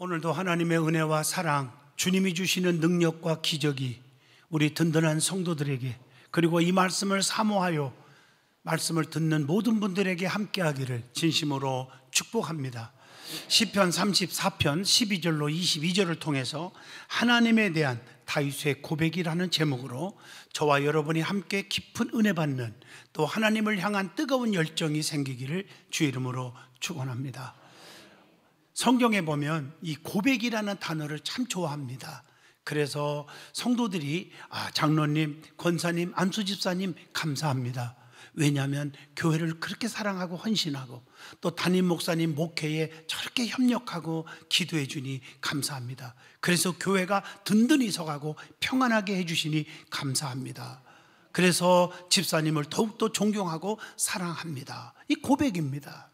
오늘도 하나님의 은혜와 사랑, 주님이 주시는 능력과 기적이 우리 든든한 성도들에게, 그리고 이 말씀을 사모하여 말씀을 듣는 모든 분들에게 함께하기를 진심으로 축복합니다. 시편 34편 12절로 22절을 통해서 하나님에 대한 다윗의 고백이라는 제목으로 저와 여러분이 함께 깊은 은혜 받는, 또 하나님을 향한 뜨거운 열정이 생기기를 주 이름으로 축원합니다. 성경에 보면 이 고백이라는 단어를 참 좋아합니다. 그래서 성도들이 장로님, 권사님, 안수집사님 감사합니다. 왜냐하면 교회를 그렇게 사랑하고 헌신하고 또 담임 목사님 목회에 저렇게 협력하고 기도해 주니 감사합니다. 그래서 교회가 든든히 서가고 평안하게 해주시니 감사합니다. 그래서 집사님을 더욱더 존경하고 사랑합니다. 이 고백입니다.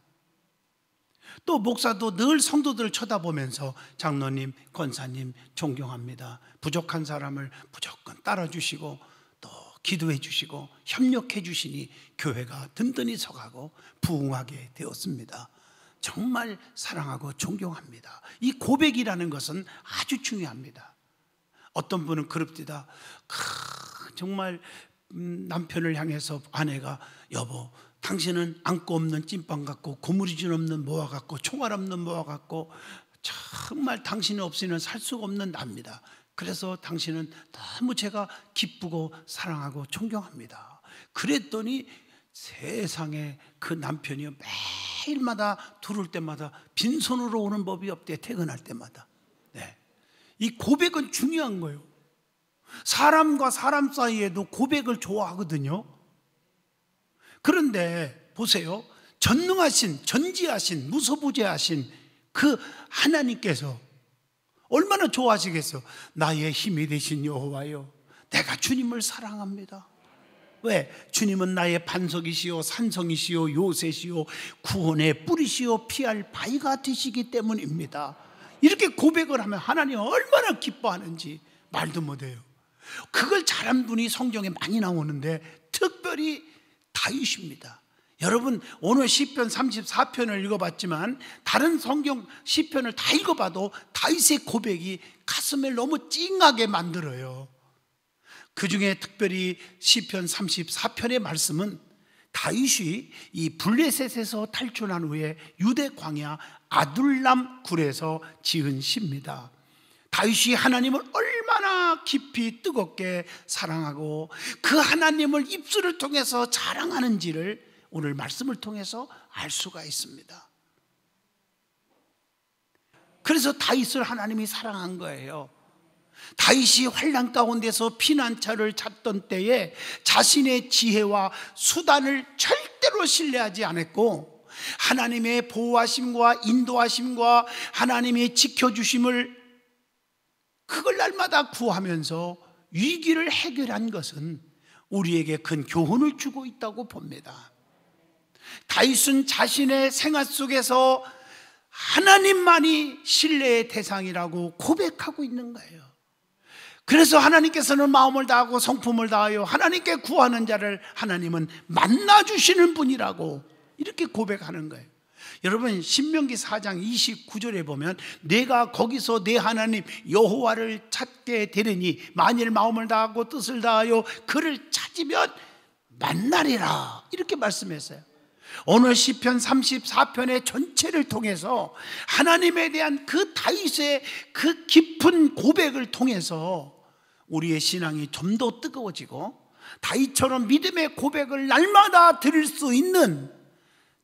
또 목사도 늘 성도들을 쳐다보면서 장로님, 권사님 존경합니다. 부족한 사람을 무조건 따라주시고 또 기도해 주시고 협력해 주시니 교회가 든든히 서가고 부흥하게 되었습니다. 정말 사랑하고 존경합니다. 이 고백이라는 것은 아주 중요합니다. 어떤 분은 그럽디다. 정말 남편을 향해서 아내가, 여보, 당신은 안고 없는 찐빵 같고 고무리진 없는 모아 같고 총알 없는 모아 같고 정말 당신이 없이는 살 수가 없는 납니다. 그래서 당신은 너무 제가 기쁘고 사랑하고 존경합니다. 그랬더니 세상에 그 남편이 매일마다 들어올 때마다 빈손으로 오는 법이 없대. 퇴근할 때마다. 이 고백은 중요한 거예요. 사람과 사람 사이에도 고백을 좋아하거든요. 그런데 보세요. 전능하신, 전지하신, 무소부재하신 그 하나님께서 얼마나 좋아하시겠어요. 나의 힘이 되신 여호와여, 내가 주님을 사랑합니다. 왜? 주님은 나의 반석이시요 산성이시요 요새시요 구원의 뿌리시요 피할 바위가 되시기 때문입니다. 이렇게 고백을 하면 하나님 얼마나 기뻐하는지 말도 못해요. 그걸 잘한 분이 성경에 많이 나오는데 특별히 다윗입니다. 여러분, 오늘 시편 34편을 읽어봤지만 다른 성경 시편을 다 읽어봐도 다윗의 고백이 가슴을 너무 찡하게 만들어요. 그 중에 특별히 시편 34편의 말씀은 다윗이 이 블레셋에서 탈출한 후에 유대 광야 아둘람 굴에서 지은 시입니다. 다윗이 하나님을 얼마나 깊이 뜨겁게 사랑하고 그 하나님을 입술을 통해서 자랑하는지를 오늘 말씀을 통해서 알 수가 있습니다. 그래서 다윗을 하나님이 사랑한 거예요. 다윗이 환난 가운데서 피난처를 찾던 때에 자신의 지혜와 수단을 절대로 신뢰하지 않았고 하나님의 보호하심과 인도하심과 하나님의 지켜주심을 그걸 날마다 구하면서 위기를 해결한 것은 우리에게 큰 교훈을 주고 있다고 봅니다. 다윗은 자신의 생활 속에서 하나님만이 신뢰의 대상이라고 고백하고 있는 거예요. 그래서 하나님께서는 마음을 다하고 성품을 다하여 하나님께 구하는 자를 하나님은 만나주시는 분이라고 이렇게 고백하는 거예요. 여러분, 신명기 4장 29절에 보면 내가 거기서 내 하나님 여호와를 찾게 되리니 만일 마음을 다하고 뜻을 다하여 그를 찾으면 만나리라, 이렇게 말씀했어요. 오늘 시편 34편의 전체를 통해서 하나님에 대한 그 다윗의 그 깊은 고백을 통해서 우리의 신앙이 좀 더 뜨거워지고 다윗처럼 믿음의 고백을 날마다 드릴 수 있는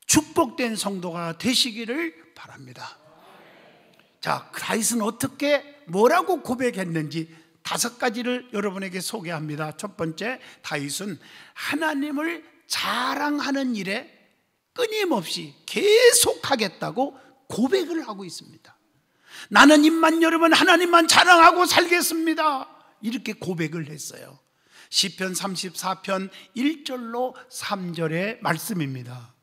축복된 성도가 되시기를 바랍니다. 자, 다윗은 어떻게 뭐라고 고백했는지 5가지를 여러분에게 소개합니다. 첫 번째, 다윗은 하나님을 자랑하는 일에 끊임없이 계속하겠다고 고백을 하고 있습니다. 나는 입만 열으면 하나님만 자랑하고 살겠습니다, 이렇게 고백을 했어요. 시편 34편 1절로 3절의 말씀입니다.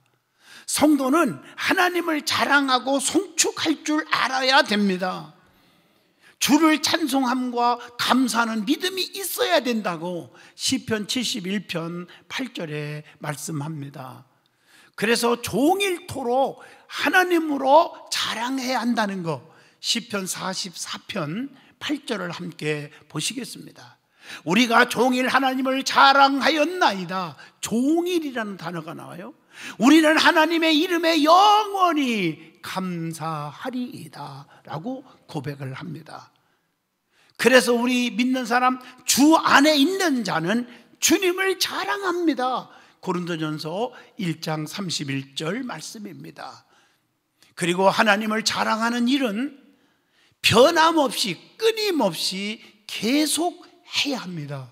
성도는 하나님을 자랑하고 송축할 줄 알아야 됩니다. 주를 찬송함과 감사하는 믿음이 있어야 된다고 시편 71편 8절에 말씀합니다. 그래서 종일토록 하나님으로 자랑해야 한다는 거 시편 44편 8절을 함께 보시겠습니다. 우리가 종일 하나님을 자랑하였나이다. 종일이라는 단어가 나와요. 우리는 하나님의 이름에 영원히 감사하리이다 라고 고백을 합니다. 그래서 우리 믿는 사람, 주 안에 있는 자는 주님을 자랑합니다. 고린도전서 1장 31절 말씀입니다. 그리고 하나님을 자랑하는 일은 변함없이 끊임없이 계속 해야 합니다.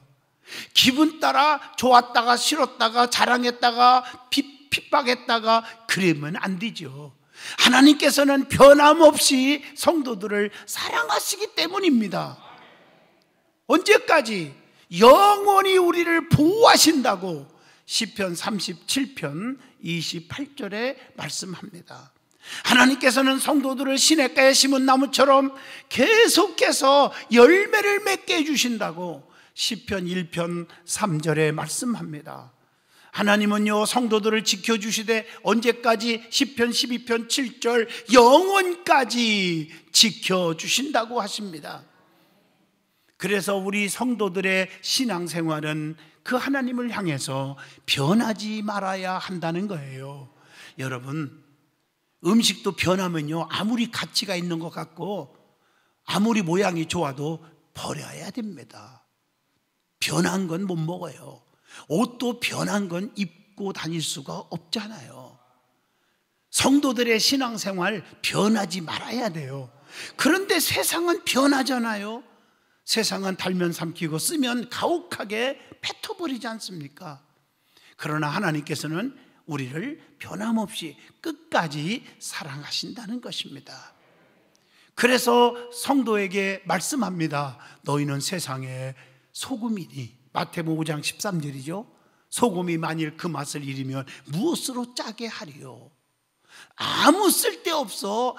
기분 따라 좋았다가 싫었다가 자랑했다가 핍박했다가 그러면 안 되죠. 하나님께서는 변함없이 성도들을 사랑하시기 때문입니다. 언제까지? 영원히 우리를 보호하신다고 시편 37편 28절에 말씀합니다. 하나님께서는 성도들을 시냇가에 심은 나무처럼 계속해서 열매를 맺게 해주신다고 시편 1편 3절에 말씀합니다. 하나님은요 성도들을 지켜주시되 언제까지? 시편 12편 7절 영원까지 지켜주신다고 하십니다. 그래서 우리 성도들의 신앙생활은 그 하나님을 향해서 변하지 말아야 한다는 거예요. 여러분, 음식도 변하면요 아무리 가치가 있는 것 같고 아무리 모양이 좋아도 버려야 됩니다. 변한 건 못 먹어요. 옷도 변한 건 입고 다닐 수가 없잖아요. 성도들의 신앙생활 변하지 말아야 돼요. 그런데 세상은 변하잖아요. 세상은 달면 삼키고 쓰면 가혹하게 뱉어버리지 않습니까? 그러나 하나님께서는 우리를 변함없이 끝까지 사랑하신다는 것입니다. 그래서 성도에게 말씀합니다. 너희는 세상의 소금이니. 마태복음 5장 13절이죠. 소금이 만일 그 맛을 잃으면 무엇으로 짜게 하리요? 아무 쓸데없어.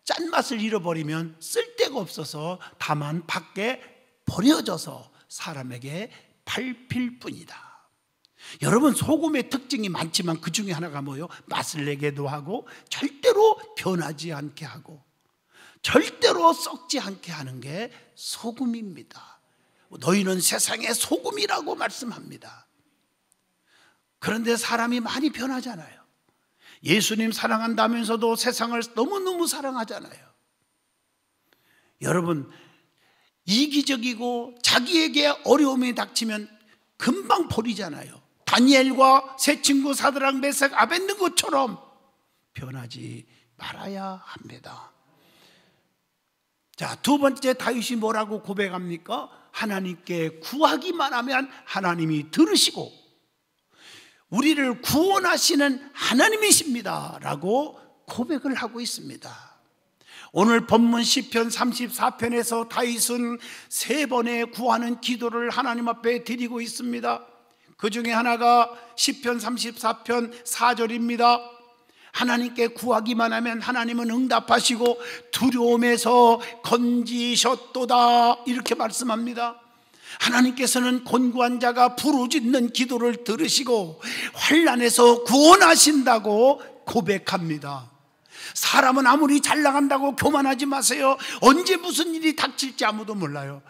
짠맛을 잃어버리면 쓸데가 없어서 다만 밖에 버려져서 사람에게 밟힐 뿐이다. 여러분, 소금의 특징이 많지만 그 중에 하나가 뭐예요? 맛을 내게도 하고 절대로 변하지 않게 하고 절대로 썩지 않게 하는 게 소금입니다. 너희는 세상의 소금이라고 말씀합니다. 그런데 사람이 많이 변하잖아요. 예수님 사랑한다면서도 세상을 너무너무 사랑하잖아요. 여러분, 이기적이고 자기에게 어려움이 닥치면 금방 버리잖아요. 다니엘과 세 친구 사드락 메삭 아벳느고처럼 변하지 말아야 합니다. 자, 두 번째, 다윗이 뭐라고 고백합니까? 하나님께 구하기만 하면 하나님이 들으시고 우리를 구원하시는 하나님이십니다 라고 고백을 하고 있습니다. 오늘 본문 시편 34편에서 다윗은 세 번의 구하는 기도를 하나님 앞에 드리고 있습니다. 그 중에 하나가 시편 34편 4절입니다. 하나님께 구하기만 하면 하나님은 응답하시고 두려움에서 건지셨도다, 이렇게 말씀합니다. 하나님께서는 곤고한 자가 부르짖는 기도를 들으시고 환난에서 구원하신다고 고백합니다. 사람은 아무리 잘 나간다고 교만하지 마세요. 언제 무슨 일이 닥칠지 아무도 몰라요.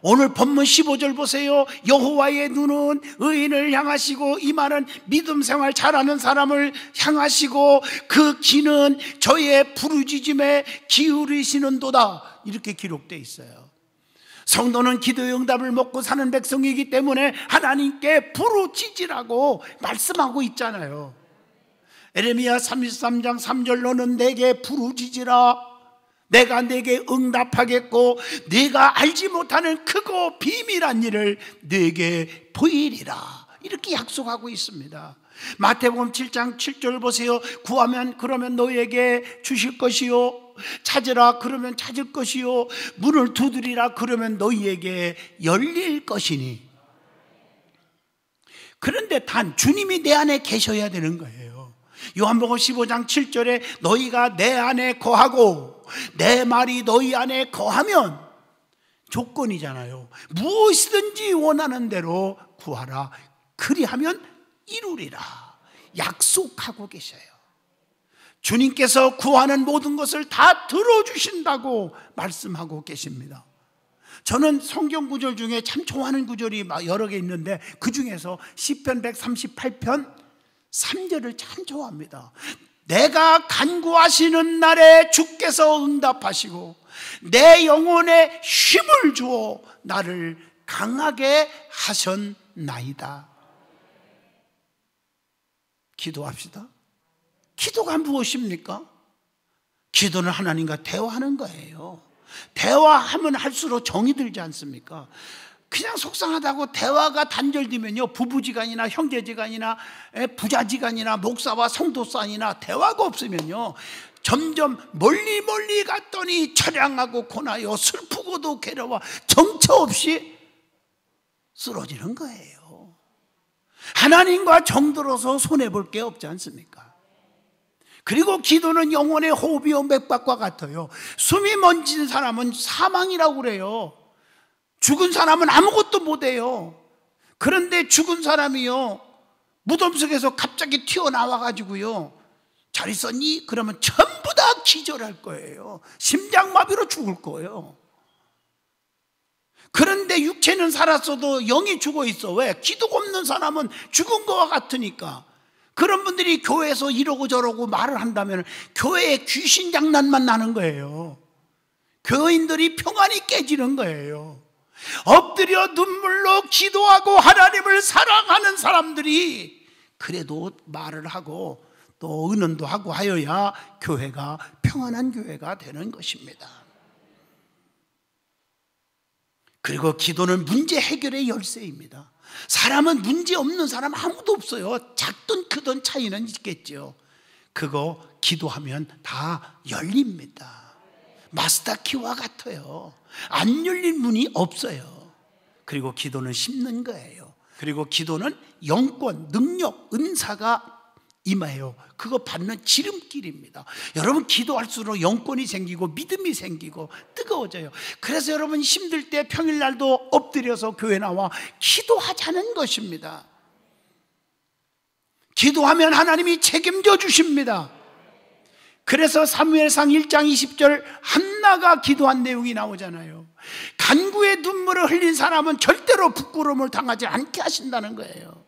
오늘 본문 15절 보세요. 여호와의 눈은 의인을 향하시고 이 말은 믿음 생활 잘하는 사람을 향하시고 그 귀는 저의 부르짖음에 기울이시는도다, 이렇게 기록되어 있어요. 성도는 기도의 응답을 먹고 사는 백성이기 때문에 하나님께 부르짖으라고 말씀하고 있잖아요. 에레미야 33장 3절 너는 내게 부르짖으라. 내가 내게 응답하겠고 네가 알지 못하는 크고 비밀한 일을 네게 보이리라, 이렇게 약속하고 있습니다. 마태복음 7장 7절 보세요. 구하면 그러면 너희에게 주실 것이요, 찾으라 그러면 찾을 것이요, 문을 두드리라 그러면 너희에게 열릴 것이니. 그런데 단 주님이 내 안에 계셔야 되는 거예요. 요한복음 15장 7절에 너희가 내 안에 거하고 내 말이 너희 안에 거하면, 조건이잖아요. 무엇이든지 원하는 대로 구하라. 그리하면 이루리라 약속하고 계셔요. 주님께서 구하는 모든 것을 다 들어주신다고 말씀하고 계십니다. 저는 성경 구절 중에 참 좋아하는 구절이 여러 개 있는데 그 중에서 시편 138편 3절을 참 좋아합니다. 내가 간구하시는 날에 주께서 응답하시고 내 영혼에 힘을 주어 나를 강하게 하셨나이다. 기도합시다. 기도가 무엇입니까? 기도는 하나님과 대화하는 거예요. 대화하면 할수록 정이 들지 않습니까? 그냥 속상하다고 대화가 단절되면요, 부부지간이나 형제지간이나 부자지간이나 목사와 성도사이나 대화가 없으면요 점점 멀리 갔더니 처량하고 고나요 슬프고도 괴로워 정처 없이 쓰러지는 거예요. 하나님과 정들어서 손해볼 게 없지 않습니까? 그리고 기도는 영혼의 호흡이요 맥박과 같아요. 숨이 멎은 사람은 사망이라고 그래요. 죽은 사람은 아무것도 못해요. 그런데 죽은 사람이요 무덤 속에서 갑자기 튀어나와가지고요 잘 있었니? 그러면 전부 다 기절할 거예요. 심장마비로 죽을 거예요. 그런데 육체는 살았어도 영이 죽어 있어. 왜? 기도가 없는 사람은 죽은 거와 같으니까. 그런 분들이 교회에서 이러고 저러고 말을 한다면 교회에 귀신 장난만 나는 거예요. 교인들이 평안이 깨지는 거예요. 엎드려 눈물로 기도하고 하나님을 사랑하는 사람들이 그래도 말을 하고 또 의논도 하고 하여야 교회가 평안한 교회가 되는 것입니다. 그리고 기도는 문제 해결의 열쇠입니다. 사람은 문제 없는 사람 아무도 없어요. 작든 크든 차이는 있겠죠. 그거 기도하면 다 열립니다. 마스터키와 같아요. 안 열린 문이 없어요. 그리고 기도는 심는 거예요. 그리고 기도는 영권, 능력, 은사가 임해요. 그거 받는 지름길입니다. 여러분 기도할수록 영권이 생기고 믿음이 생기고 뜨거워져요. 그래서 여러분 힘들 때 평일날도 엎드려서 교회 나와 기도하자는 것입니다. 기도하면 하나님이 책임져 주십니다. 그래서 사무엘상 1장 20절 한나가 기도한 내용이 나오잖아요. 간구의 눈물을 흘린 사람은 절대로 부끄러움을 당하지 않게 하신다는 거예요.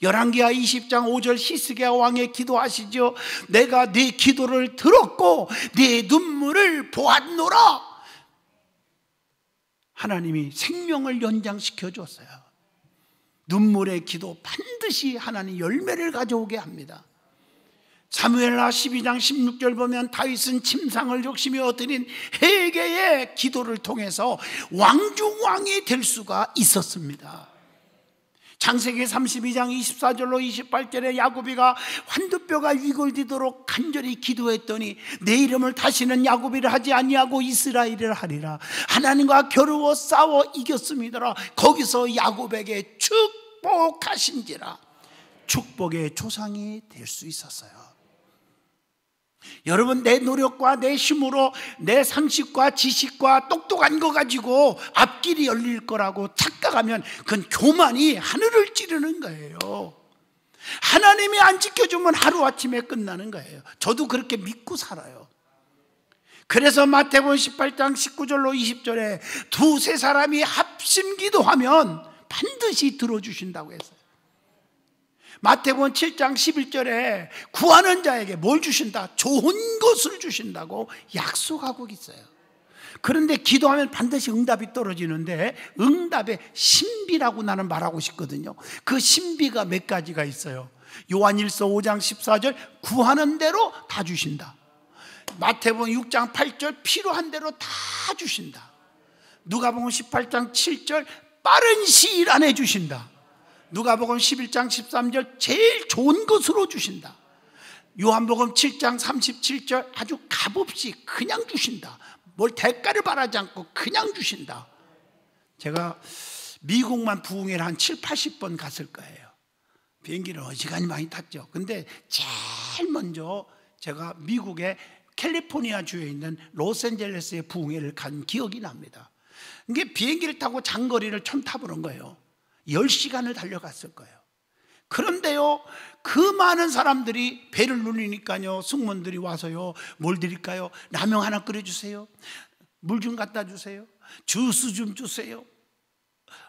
열왕기하 20장 5절 히스기야 왕의 기도하시죠. 내가 네 기도를 들었고 네 눈물을 보았노라. 하나님이 생명을 연장시켜 줬어요. 눈물의 기도 반드시 하나님 열매를 가져오게 합니다. 사무엘하 12장 16절 보면 다윗은 침상을 욕심며 드린 회개의 기도를 통해서 왕중왕이 될 수가 있었습니다. 창세기 32장 24절로 28절에 야곱이가 환두뼈가 위골되도록 간절히 기도했더니 내 이름을 다시는 야곱이라 하지 아니하고 이스라엘이라 하리라. 하나님과 겨루어 싸워 이겼음이더라. 거기서 야곱에게 축복하신지라. 축복의 조상이 될 수 있었어요. 여러분 내 노력과 내 힘으로 내 상식과 지식과 똑똑한 거 가지고 앞길이 열릴 거라고 착각하면 그건 교만이 하늘을 찌르는 거예요. 하나님이 안 지켜주면 하루아침에 끝나는 거예요. 저도 그렇게 믿고 살아요. 그래서 마태복음 18장 19절로 20절에 두세 사람이 합심 기도하면 반드시 들어주신다고 했어요. 마태복음 7장 11절에 구하는 자에게 뭘 주신다? 좋은 것을 주신다고 약속하고 있어요. 그런데 기도하면 반드시 응답이 떨어지는데 응답의 신비라고 나는 말하고 싶거든요. 그 신비가 몇 가지가 있어요. 요한일서 5장 14절 구하는 대로 다 주신다. 마태복음 6장 8절 필요한 대로 다 주신다. 누가복음 18장 7절 빠른 시일 안에 주신다. 누가복음 11장 13절 제일 좋은 것으로 주신다. 요한복음 7장 37절 아주 값없이 그냥 주신다. 뭘 대가를 바라지 않고 그냥 주신다. 제가 미국만 부흥회를 한 7, 80번 갔을 거예요. 비행기를 어지간히 많이 탔죠. 근데 제일 먼저 제가 미국의 캘리포니아 주에 있는 로스앤젤레스의 부흥회를 간 기억이 납니다. 이게 비행기를 타고 장거리를 처음 타보는 거예요. 10시간을 달려갔을 거예요. 그런데요, 그 많은 사람들이 배를 누리니까요, 승무원들이 와서요, 뭘 드릴까요? 라면 하나 끓여주세요, 물 좀 갖다 주세요, 주스 좀 주세요,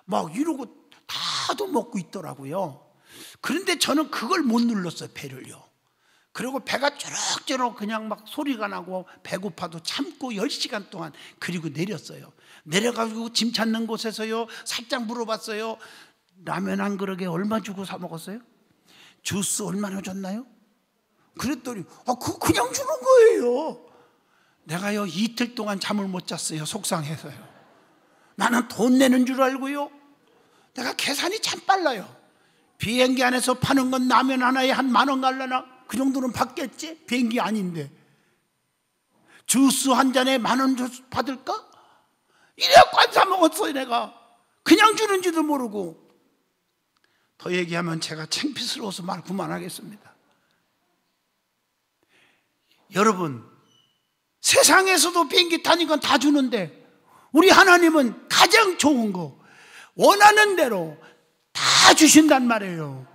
막 이러고 다도 먹고 있더라고요. 그런데 저는 그걸 못 눌렀어요, 배를요. 그리고 배가 쩌럭쩌럭 그냥 막 소리가 나고 배고파도 참고 10시간 동안 그리고 내렸어요. 내려가지고 짐 찾는 곳에서요, 살짝 물어봤어요. 라면 한 그릇에 얼마 주고 사 먹었어요? 주스 얼마나 줬나요? 그랬더니 그냥 주는 거예요. 내가요, 이틀 동안 잠을 못 잤어요. 속상해서요. 나는 돈 내는 줄 알고요, 내가 계산이 참 빨라요. 비행기 안에서 파는 건 라면 하나에 한 10,000원 갈라나? 그 정도는 받겠지? 비행기 아닌데. 주스 한 잔에 10,000원 주스 받을까? 이래갖고 안 사 먹었어요. 내가 그냥 주는지도 모르고. 더 얘기하면 제가 창피스러워서 말 그만하겠습니다. 여러분, 세상에서도 비행기 타니까 다 주는데 우리 하나님은 가장 좋은 거, 원하는 대로 다 주신단 말이에요.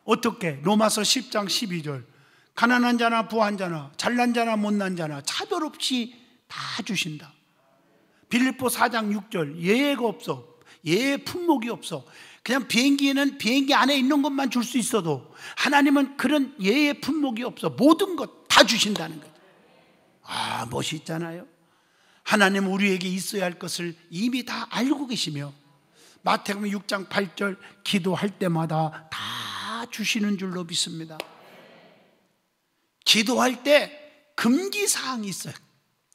어떻게? 로마서 10장 12절, 가난한 자나 부한 자나 잘난 자나 못난 자나 차별 없이 다 주신다. 빌립보 4장 6절, 예외가 없어, 예외 품목이 없어. 그냥 비행기에는 비행기 안에 있는 것만 줄 수 있어도 하나님은 그런 예외 품목이 없어. 모든 것 다 주신다는 거죠. 멋있잖아요. 하나님은 우리에게 있어야 할 것을 이미 다 알고 계시며, 마태복음 6장 8절, 기도할 때마다 다 주시는 줄로 믿습니다. 기도할 때 금기사항이 있어요.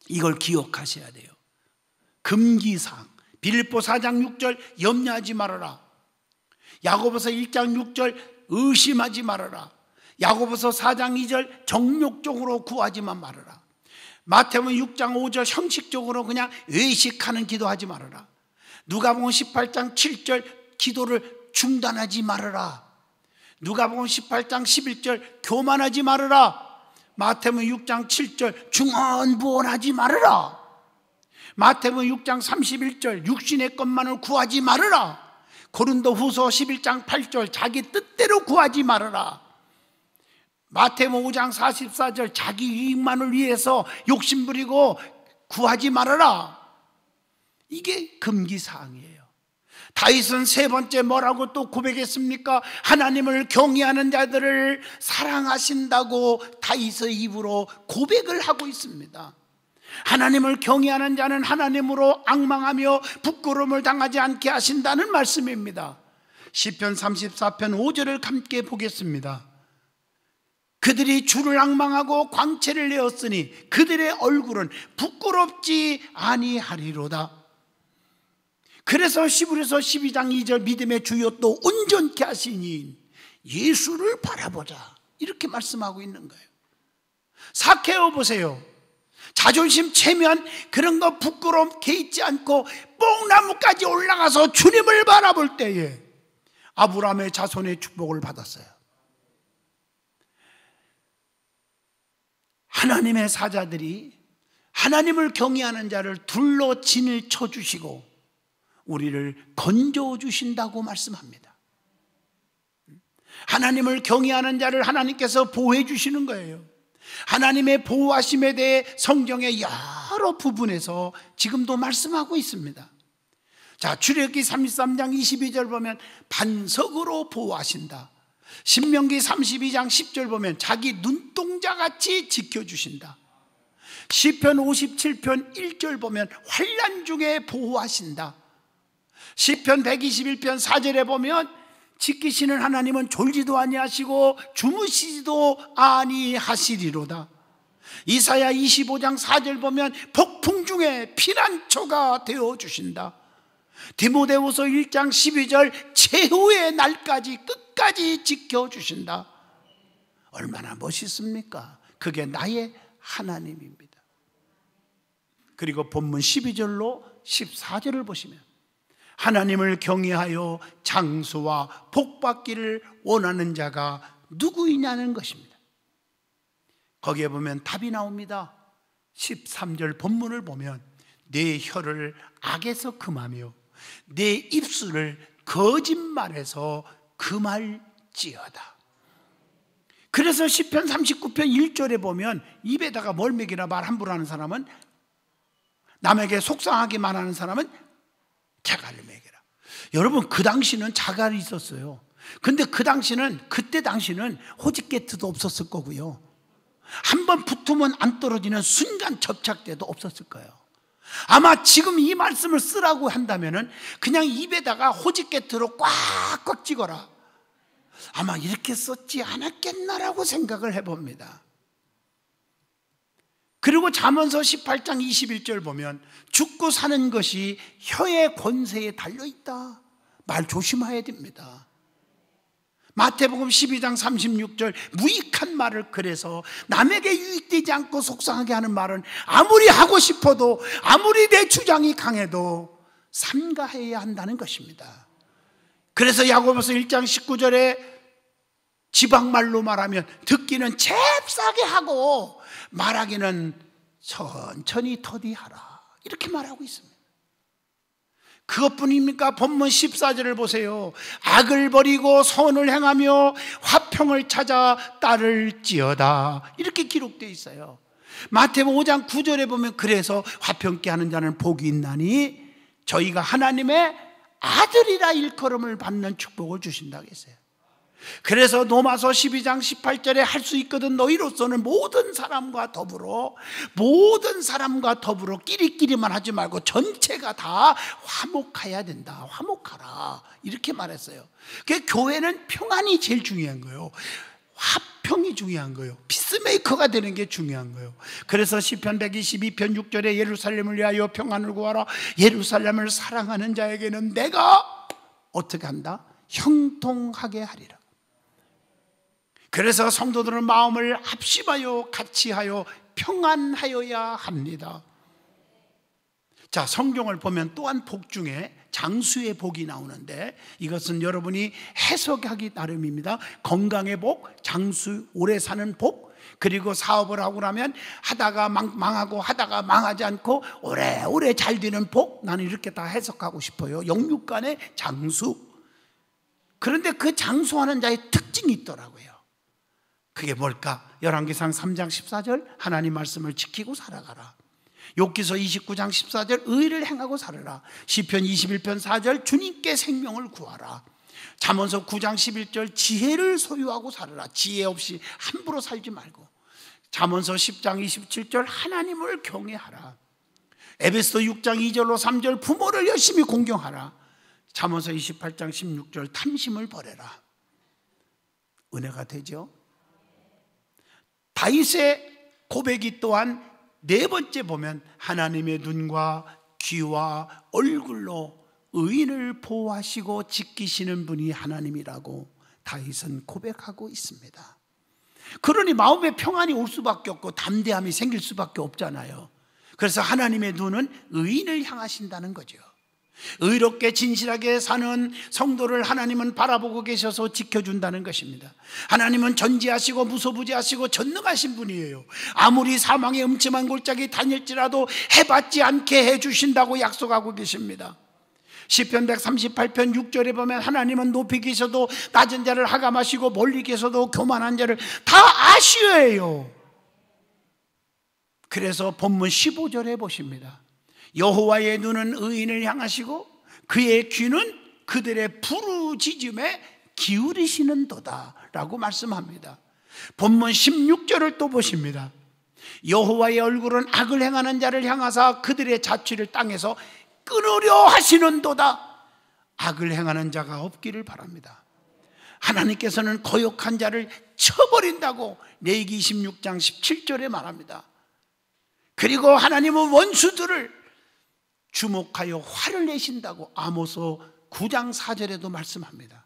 이걸 기억하셔야 돼요. 금기사항. 빌립보 4장 6절, 염려하지 말아라. 야고보서 1장 6절, 의심하지 말아라. 야고보서 4장 2절, 정욕적으로 구하지만 말아라. 마태복음 6장 5절, 형식적으로 그냥 외식하는 기도하지 말아라. 누가복음 18장 7절, 기도를 중단하지 말아라. 누가복음 18장 11절, 교만하지 말아라. 마태복음 6장 7절, 중언부언하지 말아라. 마태복음 6장 31절, 육신의 것만을 구하지 말아라. 고린도후서 11장 8절, 자기 뜻대로 구하지 말아라. 마태복음 5장 44절, 자기 이익만을 위해서 욕심부리고 구하지 말아라. 이게 금기사항이에요. 다윗은 세 번째 뭐라고 또 고백했습니까? 하나님을 경외하는 자들을 사랑하신다고 다윗의 입으로 고백을 하고 있습니다. 하나님을 경외하는 자는 하나님으로 앙망하며 부끄러움을 당하지 않게 하신다는 말씀입니다. 시편 34편 5절을 함께 보겠습니다. 그들이 주를 앙망하고 광채를 내었으니 그들의 얼굴은 부끄럽지 아니하리로다. 그래서 시브리서 12장 2절, 믿음의 주여 또 온전케 하시니 예수를 바라보자, 이렇게 말씀하고 있는 거예요. 삭개오 보세요. 자존심 체면 그런 거 부끄러움 개의치 않고 뽕나무까지 올라가서 주님을 바라볼 때에 아브라함의 자손의 축복을 받았어요. 하나님의 사자들이 하나님을 경외하는 자를 둘러 진을 쳐주시고 우리를 건져주신다고 말씀합니다. 하나님을 경외하는 자를 하나님께서 보호해 주시는 거예요. 하나님의 보호하심에 대해 성경의 여러 부분에서 지금도 말씀하고 있습니다. 자, 출애굽기 33장 22절 보면 반석으로 보호하신다. 신명기 32장 10절 보면 자기 눈동자같이 지켜주신다. 시편 57편 1절 보면 환난 중에 보호하신다. 시편 121편 4절에 보면 지키시는 하나님은 졸지도 아니하시고 주무시지도 아니하시리로다. 이사야 25장 4절 보면 폭풍 중에 피난처가 되어주신다. 디모데후서 1장 12절 최후의 날까지 끝까지 지켜주신다. 얼마나 멋있습니까? 그게 나의 하나님입니다. 그리고 본문 12절로 14절을 보시면 하나님을 경외하여 장수와 복받기를 원하는 자가 누구이냐는 것입니다. 거기에 보면 답이 나옵니다. 13절 본문을 보면 내 혀를 악에서 금하며 내 입술을 거짓말에서 금할지어다. 그래서 시편 39편 1절에 보면 입에다가 뭘 먹이라 말 함부로 하는 사람은, 남에게 속상하기만 하는 사람은 자갈을 먹이라. 여러분, 그 당시는 자갈이 있었어요. 근데 그때 당시는 호직게트도 없었을 거고요, 한번 붙으면 안 떨어지는 순간 접착제도 없었을 거예요. 아마 지금 이 말씀을 쓰라고 한다면은 그냥 입에다가 호직게트로 꽉꽉 찍어라, 아마 이렇게 썼지 않았겠나라고 생각을 해봅니다. 그리고 잠언서 18장 21절 보면 죽고 사는 것이 혀의 권세에 달려있다. 말 조심해야 됩니다. 마태복음 12장 36절 무익한 말을, 그래서 남에게 유익되지 않고 속상하게 하는 말은 아무리 하고 싶어도, 아무리 내 주장이 강해도 삼가해야 한다는 것입니다. 그래서 야고보서 1장 19절에 지방말로 말하면 듣기는 잽싸게 하고 말하기는 천천히 터디하라, 이렇게 말하고 있습니다. 그것뿐입니까? 본문 14절을 보세요. 악을 버리고 선을 행하며 화평을 찾아 따를지어다, 이렇게 기록되어 있어요. 마태복음 5장 9절에 보면 그래서 화평케 하는 자는 복이 있나니 저희가 하나님의 아들이라 일컬음을 받는 축복을 주신다고 했어요. 그래서 로마서 12장 18절에 할 수 있거든 너희로서는 모든 사람과 더불어 끼리끼리만 하지 말고 전체가 다 화목해야 된다. 화목하라, 이렇게 말했어요. 그러니까 교회는 평안이 제일 중요한 거예요. 화평이 중요한 거예요. 피스메이커가 되는 게 중요한 거예요. 그래서 시편 122편 6절에 예루살렘을 위하여 평안을 구하라. 예루살렘을 사랑하는 자에게는 내가 어떻게 한다? 형통하게 하리라. 그래서 성도들은 마음을 합심하여 같이 하여 평안하여야 합니다. 자, 성경을 보면 또한 복 중에 장수의 복이 나오는데, 이것은 여러분이 해석하기 나름입니다. 건강의 복, 장수, 오래 사는 복, 그리고 사업을 하고 나면 하다가 망하고 하다가 망하지 않고 오래오래 잘 되는 복, 나는 이렇게 다 해석하고 싶어요. 영육간의 장수. 그런데 그 장수하는 자의 특징이 있더라고요. 그게 뭘까? 열왕기상 3장 14절 하나님 말씀을 지키고 살아가라. 욥기서 29장 14절 의를 행하고 살아라. 시편 21편 4절 주님께 생명을 구하라. 잠언서 9장 11절 지혜를 소유하고 살아라. 지혜 없이 함부로 살지 말고. 잠언서 10장 27절 하나님을 경외하라. 에베소 6장 2절로 3절 부모를 열심히 공경하라. 잠언서 28장 16절 탐심을 버려라. 은혜가 되죠? 다윗의 고백이 또한 네 번째 보면 하나님의 눈과 귀와 얼굴로 의인을 보호하시고 지키시는 분이 하나님이라고 다윗은 고백하고 있습니다. 그러니 마음의 평안이 올 수밖에 없고 담대함이 생길 수밖에 없잖아요. 그래서 하나님의 눈은 의인을 향하신다는 거죠. 의롭게 진실하게 사는 성도를 하나님은 바라보고 계셔서 지켜준다는 것입니다. 하나님은 전지하시고 무소부지하시고 전능하신 분이에요. 아무리 사망의 음침한 골짜기 다닐지라도 해받지 않게 해주신다고 약속하고 계십니다. 시편 138편 6절에 보면 하나님은 높이 계셔도 낮은 자를 하감하시고 멀리 계셔도 교만한 자를 다 아시어요. 그래서 본문 15절에 보십니다. 여호와의 눈은 의인을 향하시고 그의 귀는 그들의 부르짖음에 기울이시는도다 라고 말씀합니다. 본문 16절을 또 보십니다. 여호와의 얼굴은 악을 행하는 자를 향하사 그들의 자취를 땅에서 끊으려 하시는도다. 악을 행하는 자가 없기를 바랍니다. 하나님께서는 거역한 자를 쳐버린다고 레위기 26장 17절에 말합니다. 그리고 하나님은 원수들을 주목하여 화를 내신다고 아모스 9장 4절에도 말씀합니다.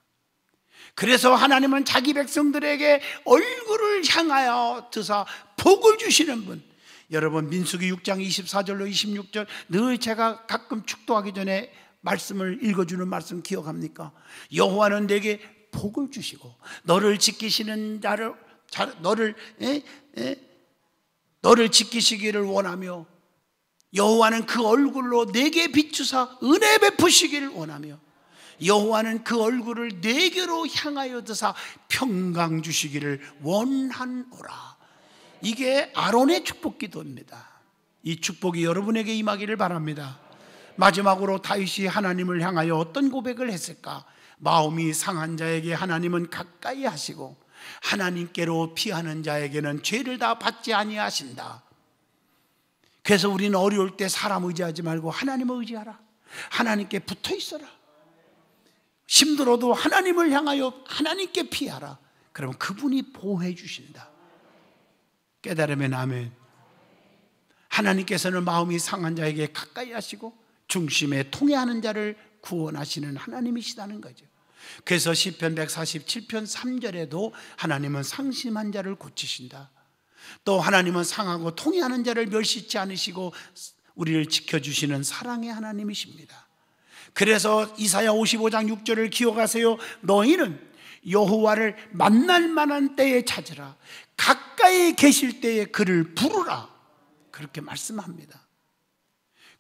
그래서 하나님은 자기 백성들에게 얼굴을 향하여 드사 복을 주시는 분. 여러분 민수기 6장 24절로 26절 늘 제가 가끔 축도하기 전에 말씀을 읽어주는 말씀 기억합니까? 여호와는 내게 복을 주시고 너를 지키시는 자를 너를 지키시기를 원하며 여호와는 그 얼굴로 내게 비추사 은혜 베푸시기를 원하며 여호와는 그 얼굴을 내게로 향하여 드사 평강 주시기를 원하노라. 이게 아론의 축복 기도입니다. 이 축복이 여러분에게 임하기를 바랍니다. 마지막으로 다윗이 하나님을 향하여 어떤 고백을 했을까? 마음이 상한 자에게 하나님은 가까이 하시고 하나님께로 피하는 자에게는 죄를 다 받지 아니하신다. 그래서 우리는 어려울 때 사람 의지하지 말고 하나님을 의지하라. 하나님께 붙어 있어라. 힘들어도 하나님을 향하여 하나님께 피하라. 그러면 그분이 보호해 주신다. 깨달으면 아멘. 하나님께서는 마음이 상한 자에게 가까이 하시고 중심에 통해하는 자를 구원하시는 하나님이시다는 거죠. 그래서 시편 147편 3절에도 하나님은 상심한 자를 고치신다. 또 하나님은 상하고 통해하는 자를 멸시치 않으시고 우리를 지켜주시는 사랑의 하나님이십니다. 그래서 이사야 55장 6절을 기억하세요. 너희는 여호와를 만날 만한 때에 찾으라. 가까이 계실 때에 그를 부르라. 그렇게 말씀합니다.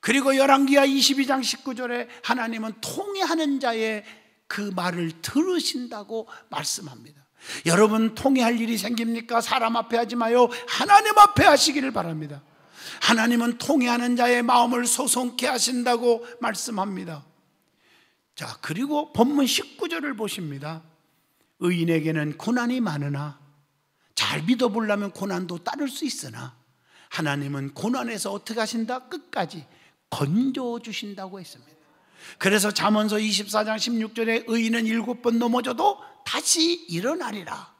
그리고 열왕기하 22장 19절에 하나님은 통해하는 자의 그 말을 들으신다고 말씀합니다. 여러분, 통해할 일이 생깁니까? 사람 앞에 하지 마요. 하나님 앞에 하시기를 바랍니다. 하나님은 통해하는 자의 마음을 소송케 하신다고 말씀합니다. 자, 그리고 본문 19절을 보십니다. 의인에게는 고난이 많으나, 잘 믿어보려면 고난도 따를 수 있으나 하나님은 고난에서 어떻게 하신다? 끝까지 건져주신다고 했습니다. 그래서 잠언서 24장 16절에 의인은 7번 넘어져도 다시 일어나리라.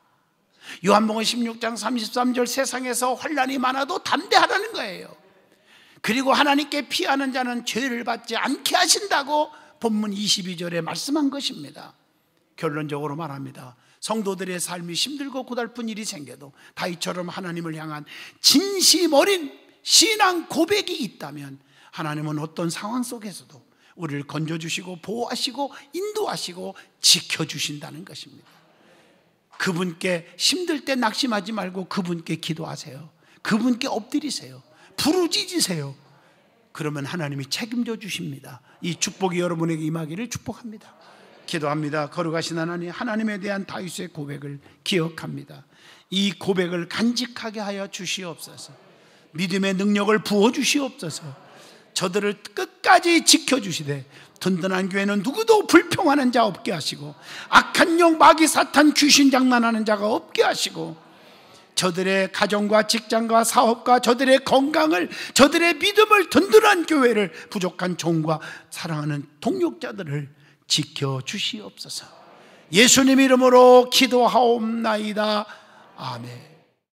요한복음 16장 33절 세상에서 환난이 많아도 담대하라는 거예요. 그리고 하나님께 피하는 자는 죄를 받지 않게 하신다고 본문 22절에 말씀한 것입니다. 결론적으로 말합니다. 성도들의 삶이 힘들고 고달픈 일이 생겨도 다윗처럼 하나님을 향한 진심 어린 신앙 고백이 있다면 하나님은 어떤 상황 속에서도 우리를 건져주시고 보호하시고 인도하시고 지켜주신다는 것입니다. 그분께 힘들 때 낙심하지 말고 그분께 기도하세요. 그분께 엎드리세요. 부르짖으세요. 그러면 하나님이 책임져 주십니다. 이 축복이 여러분에게 임하기를 축복합니다. 기도합니다. 거룩하신 하나님, 하나님에 대한 다윗의 고백을 기억합니다. 이 고백을 간직하게 하여 주시옵소서. 믿음의 능력을 부어주시옵소서. 저들을 끝까지 지켜주시되 든든한 교회는 누구도 불평하는 자 없게 하시고 악한 영 마귀 사탄 귀신 장난하는 자가 없게 하시고 저들의 가정과 직장과 사업과 저들의 건강을, 저들의 믿음을, 든든한 교회를, 부족한 종과 사랑하는 동역자들을 지켜주시옵소서. 예수님 이름으로 기도하옵나이다. 아멘.